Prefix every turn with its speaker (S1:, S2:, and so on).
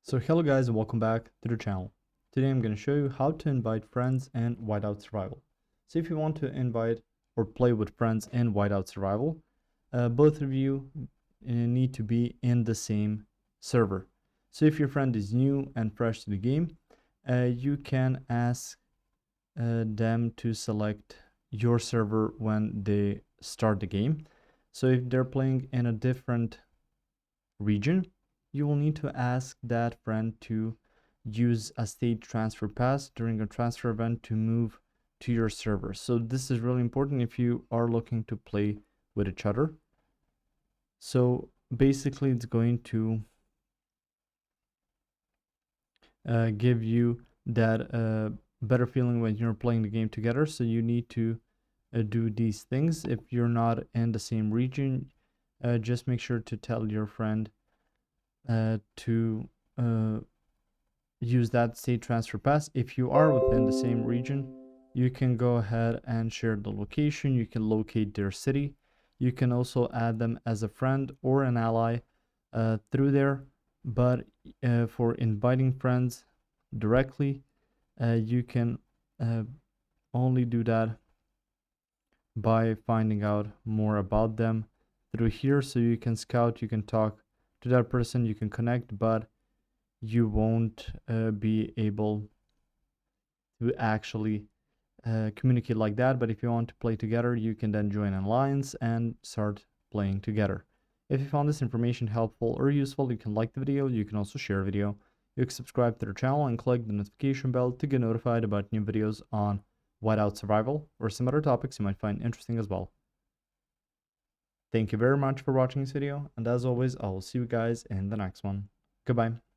S1: So hello guys and welcome back to the channel. Today I'm going to show you how to invite friends in Whiteout Survival. So if you want to invite or play with friends in Whiteout Survival, both of you need to be in the same server. So if your friend is new and fresh to the game, you can ask them to select your server when they start the game. So if they're playing in a different region, you will need to ask that friend to use a state transfer pass during a transfer event to move to your server. So this is really important if you are looking to play with each other. So basically it's going to give you that better feeling when you're playing the game together. So you need to do these things. If you're not in the same region, just make sure to tell your friend to use that state transfer pass. If you are within the same region, you can go ahead and share the location. You can locate their city. You can also add them as a friend or an ally through there. But for inviting friends directly, you can only do that by finding out more about them through here. So you can scout, you can talk to that person, you can connect, but you won't be able to actually communicate like that. But if you want to play together, you can then join an alliance and start playing together. If you found this information helpful or useful, you can like the video. You can also share a video. You can subscribe to the channel and click the notification bell to get notified about new videos on Whiteout Survival or some other topics you might find interesting as well. Thank you very much for watching this video, and as always, I will see you guys in the next one. Goodbye.